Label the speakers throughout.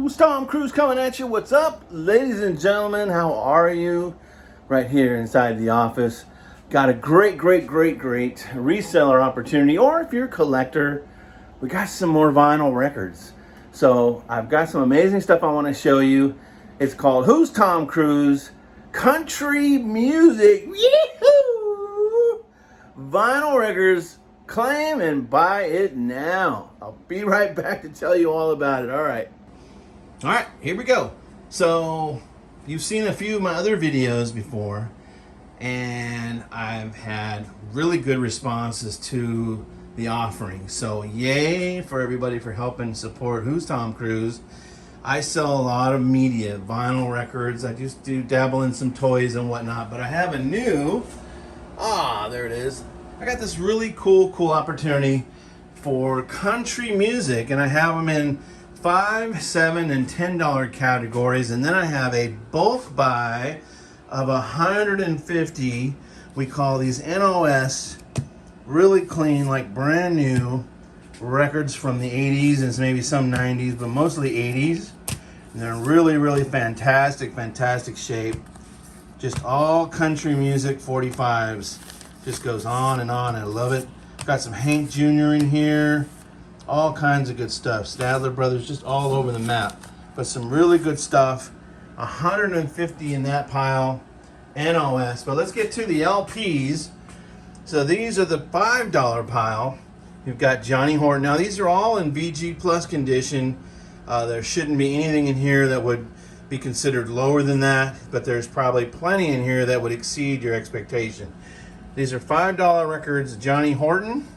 Speaker 1: Whooz, Tom Cruz coming at you. What's up, ladies and gentlemen? How are you? Right here inside the office. Got a great reseller opportunity, or if you're a collector, we got some more vinyl records. So I've got some amazing stuff I want to show you. It's called Who's Tom Cruise Country Music. Yee-hoo! Vinyl records. Claim and buy it now. I'll be right back to tell you all about it. All right, here we go. So you've seen a few of my other videos before, and I've had really good responses to the offering. So yay for everybody for helping support Who's Tom Cruise. I sell a lot of media, vinyl records. I just do dabble in some toys and whatnot, but I have a new, there it is. I got this really cool opportunity for country music, and I have them in $5, $7, and $10 categories, and then I have a bulk buy of 150. We call these NOS, really clean, like brand new records from the 80s and maybe some 90s, but mostly 80s. And they're really fantastic shape. Just all country music 45s. Just goes on and on. I love it. Got some Hank Jr. in here. All kinds of good stuff. Stadler Brothers, just all over the map. But some really good stuff. 150 in that pile. NOS. But let's get to the LPs. So these are the $5 pile. You've got Johnny Horton. Now these are all in VG Plus condition. There shouldn't be anything in here that would be considered lower than that. But there's probably plenty in here that would exceed your expectation. These are $5 records. Johnny Horton.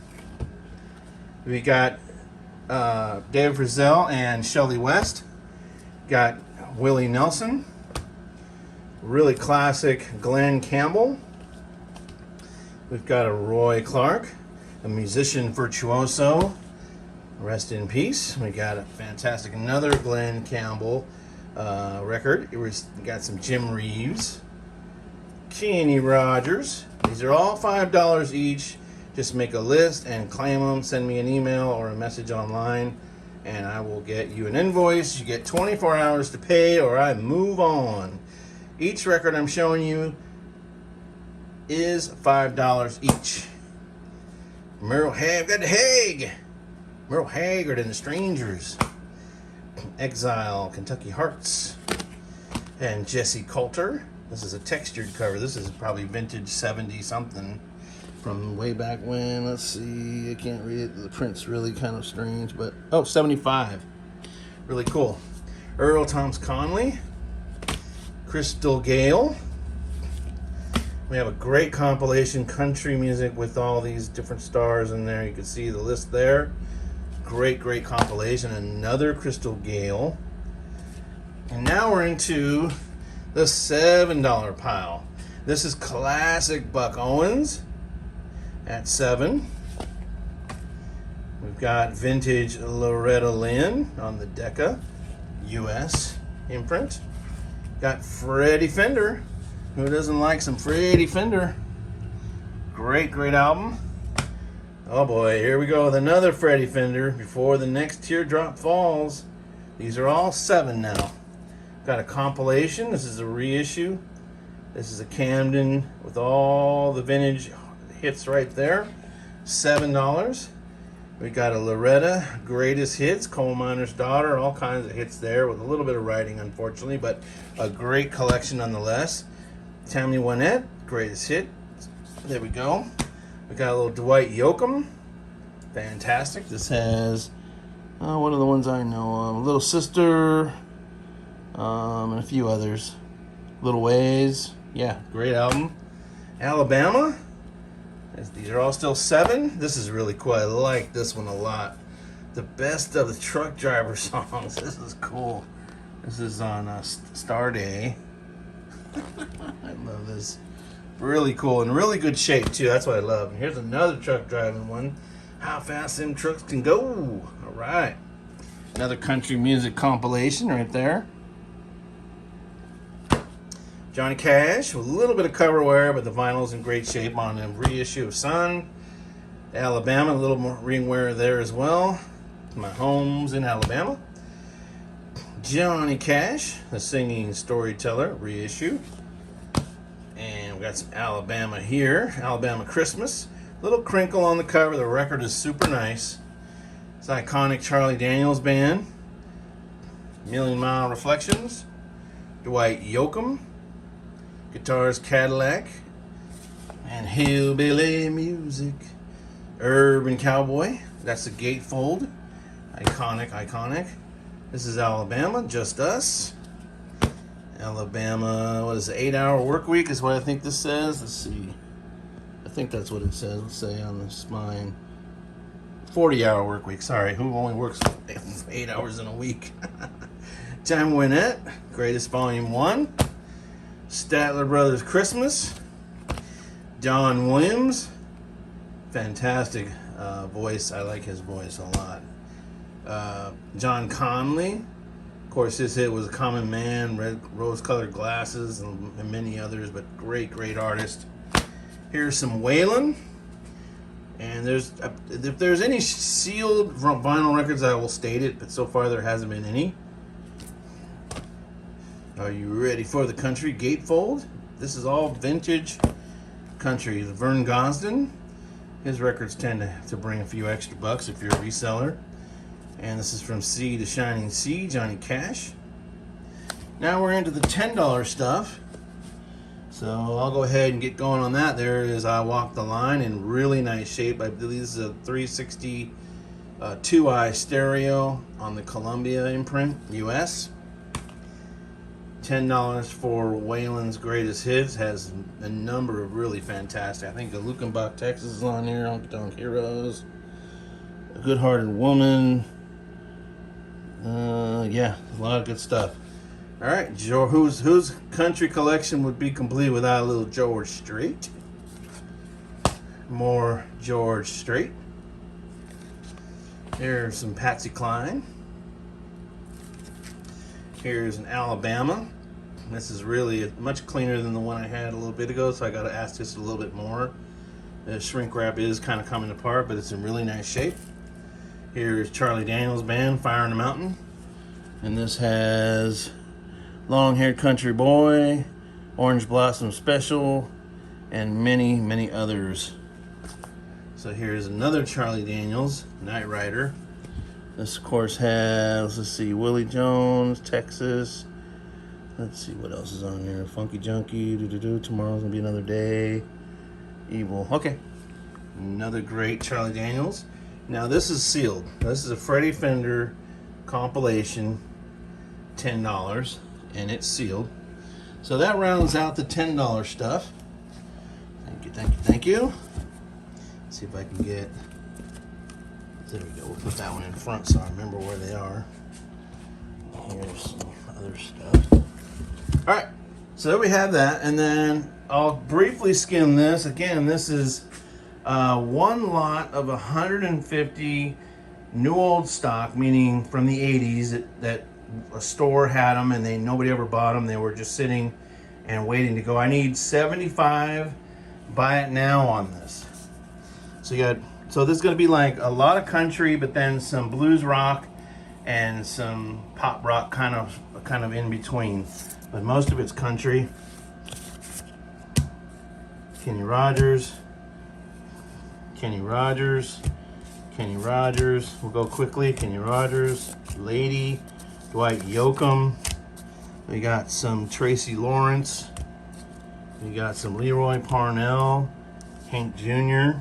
Speaker 1: We got Dave Frizzell and Shelly West. Got Willie Nelson. Really classic Glenn Campbell. We've got a Roy Clark, a musician virtuoso. Rest in peace. We got a fantastic another Glenn Campbell record. We got some Jim Reeves. Kenny Rogers. These are all $5 each. Just make a list and claim them. Send me an email or a message online, and I will get you an invoice. You get 24 hours to pay, or I move on. Each record I'm showing you is $5 each. Merle Haggard and the Strangers. Exile, Kentucky Hearts, and Jesse Coulter. This is a textured cover. This is probably vintage 70 something from way back when. Let's see. I can't read it. The print's really kind of strange, but 75. Really cool. Earl Thomas Conley. Crystal Gale. We have a great compilation, country music with all these different stars in there. You can see the list there. Great compilation. Another Crystal Gale. And now we're into the $7 pile. This is classic Buck Owens at $7. We've got vintage Loretta Lynn on the Decca US imprint. Got Freddie Fender. Who doesn't like some Freddie Fender? Great album. Oh boy, here we go with another Freddie Fender before the next teardrop falls. These are all $7 now. Got a compilation. This is a reissue. This is a Camden with all the vintage hits right there. $7. We got a Loretta Greatest Hits, Coal Miner's Daughter, all kinds of hits there with a little bit of writing, unfortunately, but a great collection nonetheless. Tammy Wynette, Greatest Hit. There we go. We got a little Dwight Yoakam. Fantastic. This has one of the ones I know of. Little Sister. And a few others. Little Ways. Yeah, great album. Alabama. These are all still $7. This is really cool. I like this one a lot. The best of the truck driver songs. This is cool. This is on Star Day. I love this. Really cool and really good shape too. That's what I love. And here's another truck driving one. How fast them trucks can go. All right. Another country music compilation right there. Johnny Cash with a little bit of cover wear, but the vinyl's in great shape on a reissue of Sun. Alabama, a little more ring wear there as well. My home's in Alabama. Johnny Cash, the singing storyteller, reissue. And we got some Alabama here, Alabama Christmas. Little crinkle on the cover. The record is super nice. It's iconic Charlie Daniels Band. Million Mile Reflections. Dwight Yoakam. Guitars Cadillac. And Hillbilly Music. Urban Cowboy. That's the gatefold. Iconic. This is Alabama, Just Us. Alabama, what is it, 8-hour work week is what I think this says. Let's see. I think that's what it says. Let's say on the spine. 40-hour work week. Sorry, who only works 8 hours in a week? Time Wynette, Greatest Volume 1. Statler Brothers Christmas. Don Williams. Fantastic voice. I like his voice a lot. John Conley. Of course, his hit was A Common Man, Red Rose-Colored Glasses, and many others, but great artist. Here's some Waylon. And if there's any sealed vinyl records, I will state it, but so far there hasn't been any. Are you ready for the country gatefold? This is all vintage country. Vern Gosdin. His records tend to bring a few extra bucks if you're a reseller. And this is From Sea to Shining Sea, Johnny Cash. Now we're into the $10 stuff. So I'll go ahead and get going on that. There is I Walk the Line in really nice shape. I believe this is a 360 2-eye stereo on the Columbia imprint, US. $10 for Waylon's Greatest Hits. Has a number of really fantastic. I think the Lukenbach, Texas is on here. Honky Tonk Heroes. A Good Hearted Woman. Yeah, a lot of good stuff. All right, whose country collection would be complete without a little George Strait? More George Strait. Here's some Patsy Cline. Here's an Alabama. This is really much cleaner than the one I had a little bit ago, so I got to ask this a little bit more. The shrink wrap is kind of coming apart, but it's in really nice shape. Here's Charlie Daniels Band, Fire in the Mountain. And this has Long Haired Country Boy, Orange Blossom Special, and many others. So here's another Charlie Daniels, Night Rider. This, of course, has, let's see, Willie Jones, Texas. Let's see what else is on here. Funky Junkie, Tomorrow's Gonna Be Another Day. Evil. Okay. Another great Charlie Daniels. Now this is sealed. This is a Freddie Fender compilation, $10, and it's sealed. So that rounds out the $10 stuff. Thank you. Let's see if I can get, there we go. We'll put that one in front so I remember where they are. Here's some other stuff. All right, so there we have that, and then I'll briefly skim this. Again, this is one lot of 150 new old stock, meaning from the 80s that a store had them and nobody ever bought them. They were just sitting and waiting to go. I need 75 buy it now on this. So this is going to be like a lot of country, but then some blues rock and some pop rock kind of in between. But most of it's country. Kenny Rogers. We'll go quickly. Kenny Rogers, Lady, Dwight Yoakam. We got some Tracy Lawrence. We got some Leroy Parnell, Hank Jr.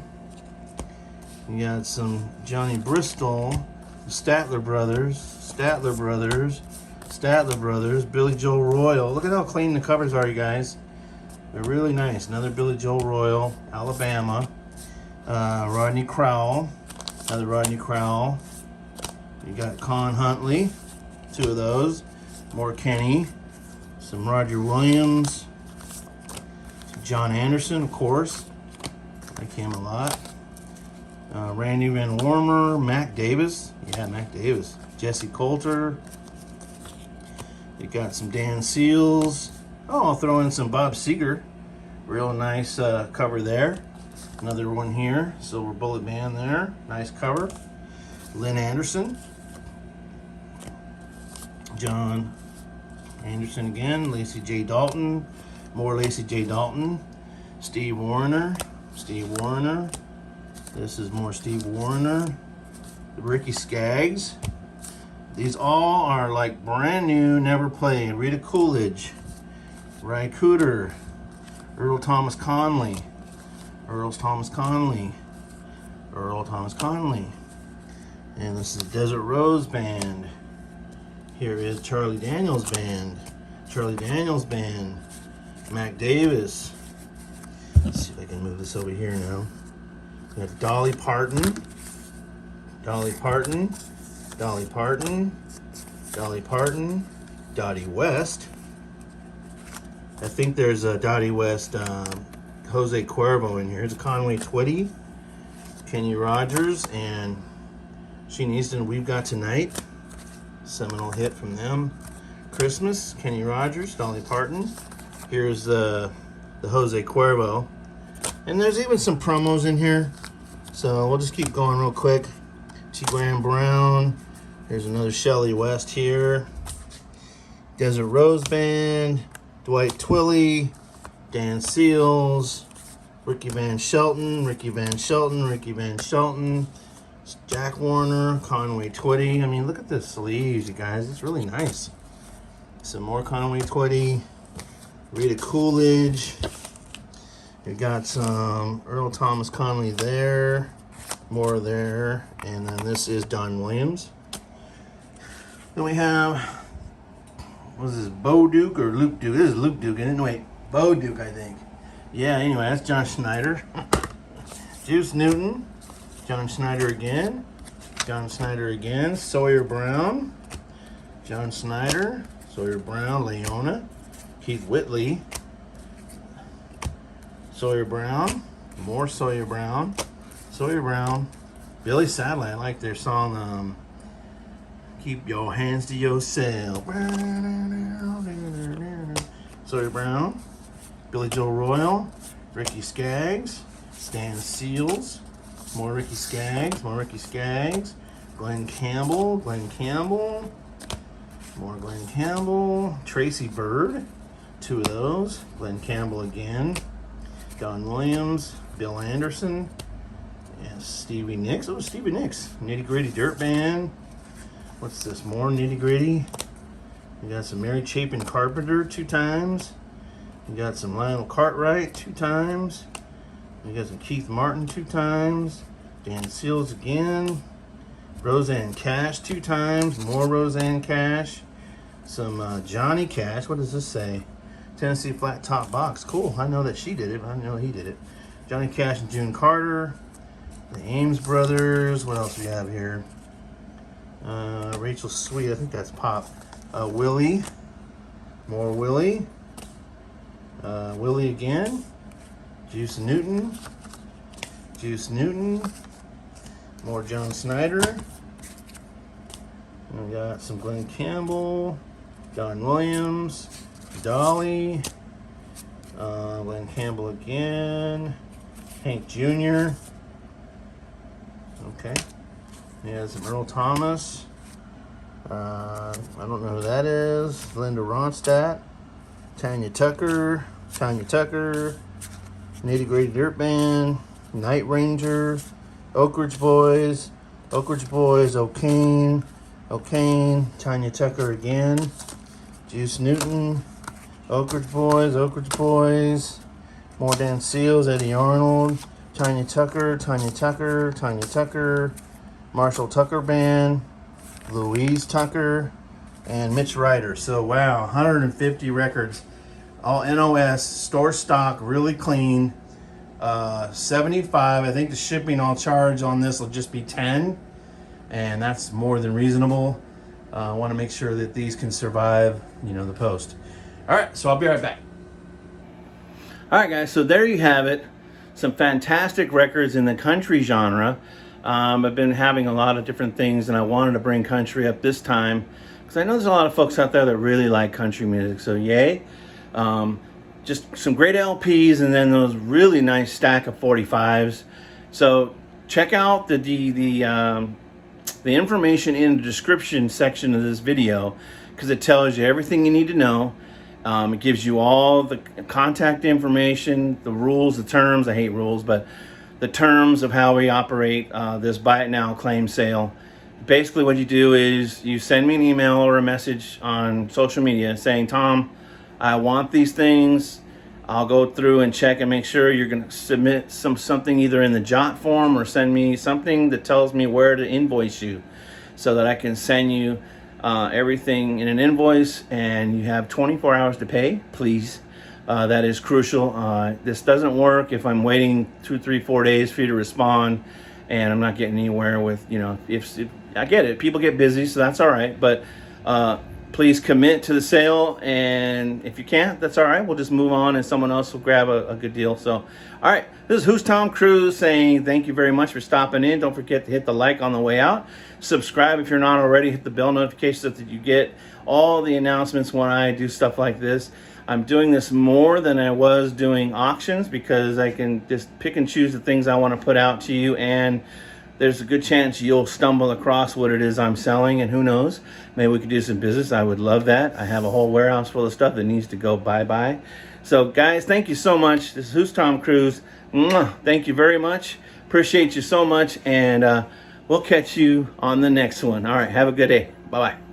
Speaker 1: We got some Johnny Bristol, Statler Brothers, Billy Joel Royal. Look at how clean the covers are, you guys. They're really nice. Another Billy Joel Royal, Alabama. Rodney Crowell, another Rodney Crowell. You got Con Huntley, 2 of those. More Kenny. Some Roger Williams. John Anderson, of course. Like him a lot. Randy Van Warmer, Mac Davis. Yeah, Mac Davis. Jesse Coulter. You got some Dan Seals. Oh, I'll throw in some Bob Seger. Real nice cover there. Another one here, Silver Bullet Band there. Nice cover. Lynn Anderson. John Anderson again, Lacey J. Dalton, more Lacey J. Dalton, Steve Warner, this is more Steve Warner, Ricky Skaggs. These all are like brand new, never played. Rita Coolidge, Ry Cooter, Earl Thomas Conley, and this is Desert Rose Band. Here is Charlie Daniels Band, Mac Davis. Let's see if I can move this over here now. We have Dolly Parton, Dottie West. I think there's a Dottie West, Jose Cuervo in here. Here's a Conway Twitty, Kenny Rogers, and Sheen Easton, We've Got Tonight. Seminal hit from them. Christmas, Kenny Rogers, Dolly Parton. Here's the Jose Cuervo. And there's even some promos in here. So we'll just keep going real quick. T. Graham Brown. Here's another Shelley West here. Desert Rose Band. Dwight Twilley. Dan Seals. Ricky Van Shelton. Jack Warner, Conway Twitty. I mean, look at the sleeves, you guys. It's really nice. Some more Conway Twitty. Rita Coolidge. We got some Earl Thomas Conley there. More there. And then this is Don Williams. Then we have, what is this, Bo Duke or Luke Duke? This is Luke Duke, isn't it? Wait, Bo Duke, I think. Yeah, anyway, that's John Schneider. Juice Newton. John Schneider again, Sawyer Brown, Leona, Keith Whitley, Sawyer Brown, more Sawyer Brown, Billy Sadler. I like their song, Keep Your Hands to Yourself. Sawyer Brown, Billy Joe Royal, Ricky Skaggs, Stan Seals, more Ricky Skaggs, Glenn Campbell, more Glenn Campbell, Tracy Bird, two of those, Glenn Campbell again, Don Williams, Bill Anderson, and Stevie Nicks. Oh, Stevie Nicks, Nitty Gritty Dirt Band. What's this? More Nitty Gritty. We got some Mary Chapin Carpenter 2 times. We got some Lionel Cartwright 2 times. We got some Keith Martin 2 times. Dan Seals again. Roseanne Cash 2 times. More Roseanne Cash. Some Johnny Cash. What does this say? Tennessee Flat Top Box. Cool. I know that she did it, but I didn't know he did it. Johnny Cash and June Carter. The Ames Brothers. What else do we have here? Rachel Sweet. I think that's Pop. Willie. More Willie. Willie again. Juice Newton. More John Snyder. We got some Glenn Campbell, Don Williams, Dolly, Glenn Campbell again, Hank Jr. Okay. Yeah, some Earl Thomas. I don't know who that is. Linda Ronstadt, Tanya Tucker, Nitty Gritty Dirt Band, Night Ranger, Oak Ridge Boys, O'Kane, Tanya Tucker again, Juice Newton, Oak Ridge Boys, more Dan Seals, Eddie Arnold, Tanya Tucker, Marshall Tucker Band, Louise Tucker, and Mitch Ryder. So wow, 150 records, all NOS, store stock, really clean. 75. I think the shipping all charge on this will just be 10, and that's more than reasonable. I want to make sure that these can survive, the post. All right, so I'll be right back. All right, guys, so there you have it. Some fantastic records in the country genre. I've been having a lot of different things, and I wanted to bring country up this time because I know there's a lot of folks out there that really like country music, so yay. Just some great LPs, and then those really nice stack of 45s. So check out the the information in the description section of this video, because it tells you everything you need to know. It gives you all the contact information, the rules, the terms. I hate rules, but the terms of how we operate this buy it now claim sale. Basically what you do is you send me an email or a message on social media saying, Tom, I want these things. I'll go through and check and make sure. You're going to submit something either in the jot form or send me something that tells me where to invoice you so that I can send you everything in an invoice, and you have 24 hours to pay, please. That is crucial. This doesn't work if I'm waiting 2, 3, 4 days for you to respond and I'm not getting anywhere with, if I get it, people get busy, so that's all right, but please commit to the sale, and if you can't, that's all right. We'll just move on and someone else will grab a good deal. So, all right, this is Who's Tom Cruz saying thank you very much for stopping in. Don't forget to hit the like on the way out. Subscribe if you're not already. Hit the bell notification so that you get all the announcements when I do stuff like this. I'm doing this more than I was doing auctions because I can just pick and choose the things I want to put out to you, and there's a good chance you'll stumble across what it is I'm selling, and who knows, maybe we could do some business. I would love that. I have a whole warehouse full of stuff that needs to go bye-bye. So guys, thank you so much. This is Who's Tom Cruz. Thank you very much. Appreciate you so much, and we'll catch you on the next one. All right, have a good day. Bye-bye.